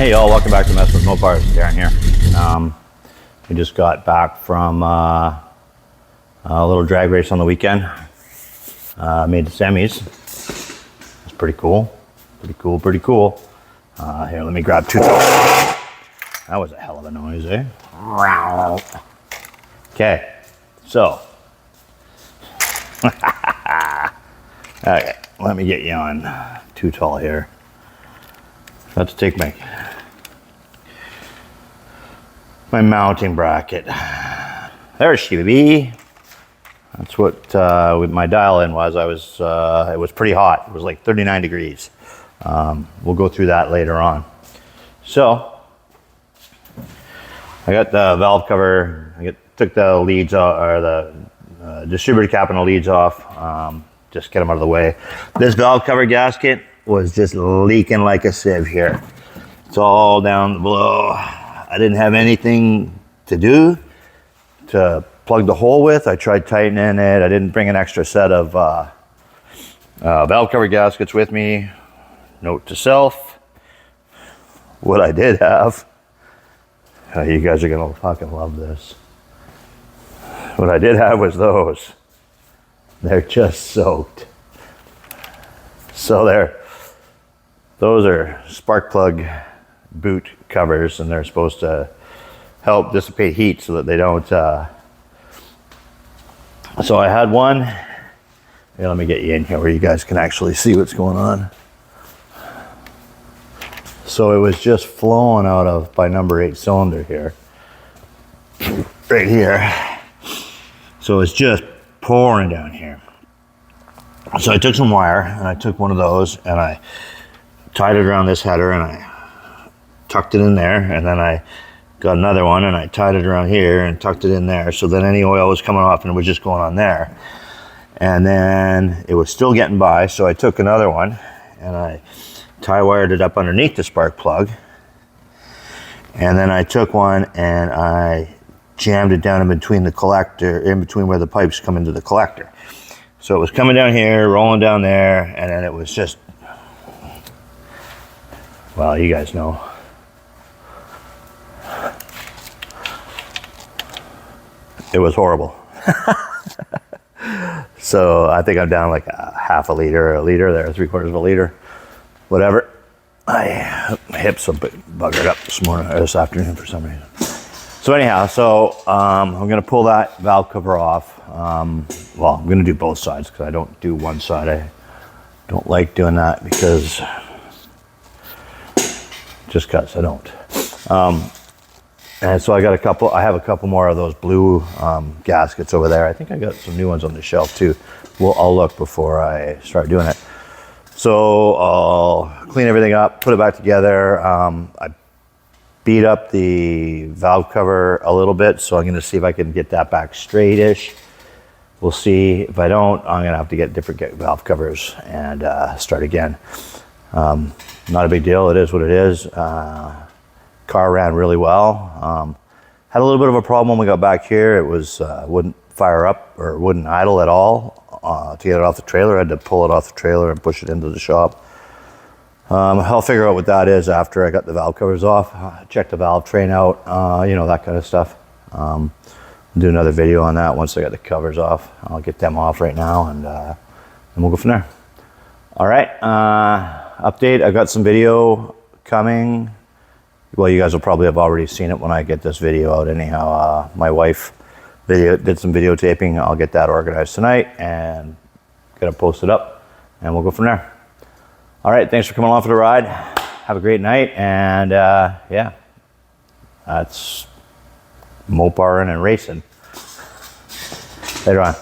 Hey y'all, welcome back to Mess with Mopars. Darren here. We just got back from a little drag race on the weekend. Made the semis. It's pretty cool. Pretty cool. Here, let me grab two. That was a hell of a noise, eh? Okay, so. Okay, let me get you on Too Tall here. About to take my mounting bracket. There she be. That's what my dial-in was. It was pretty hot. It was like 39 degrees. We'll go through that later on. So I got the valve cover. Took the leads out, or the distributor cap and the leads off. Just get them out of the way. This valve cover gasket was just leaking like a sieve here. It's all down below. I didn't have anything to do to plug the hole with. I tried tightening it. I didn't bring an extra set of valve cover gaskets with me. Note to self, what I did have, you guys are gonna fucking love this. What I did have was those. They're just soaked. So those are spark plug boot covers, and they're supposed to help dissipate heat so that they don't. So I had one. Here, let me get you in here where you guys can actually see what's going on. So it was just flowing out of my number 8 cylinder here, right here. So it's just pouring down here. So I took some wire and I took one of those and I tied it around this header and I tucked it in there, and then I got another one and I tied it around here and tucked it in there, so then any oil was coming off and it was just going on there. And then it was still getting by, so I took another one and I tie wired it up underneath the spark plug, and then I took one and I jammed it down in between the collector, in between where the pipes come into the collector. So it was coming down here, rolling down there, and then it was just, well, you guys know. It was horrible. So I think I'm down like a half a liter, or a liter there, 3/4 of a liter, whatever. My hips are buggered up this afternoon for some reason. So anyhow, I'm gonna pull that valve cover off. Well, I'm gonna do both sides because I don't do one side. I don't like doing that because I don't. And so I have a couple more of those blue gaskets over there. I think I got some new ones on the shelf too. I'll look before I start doing it. So I'll clean everything up, put it back together. I beat up the valve cover a little bit, so I'm gonna see if I can get that back straight-ish. We'll see. If I don't, I'm gonna have to get different valve covers and start again. Not a big deal, it is what it is. Car ran really well. Had a little bit of a problem when we got back here. It was wouldn't fire up or wouldn't idle at all. To get it off the trailer, I had to pull it off the trailer and push it into the shop. I'll figure out what that is after I got the valve covers off. Check the valve train out, that kind of stuff. I'll do another video on that once I got the covers off. I'll get them off right now, and we'll go from there. All right, update, I've got some video coming. Well, you guys will probably have already seen it when I get this video out anyhow. My wife did some videotaping. I'll get that organized tonight and get it posted up, and we'll go from there. All right, thanks for coming along for the ride. Have a great night, and yeah, that's Moparing and racing. Later on.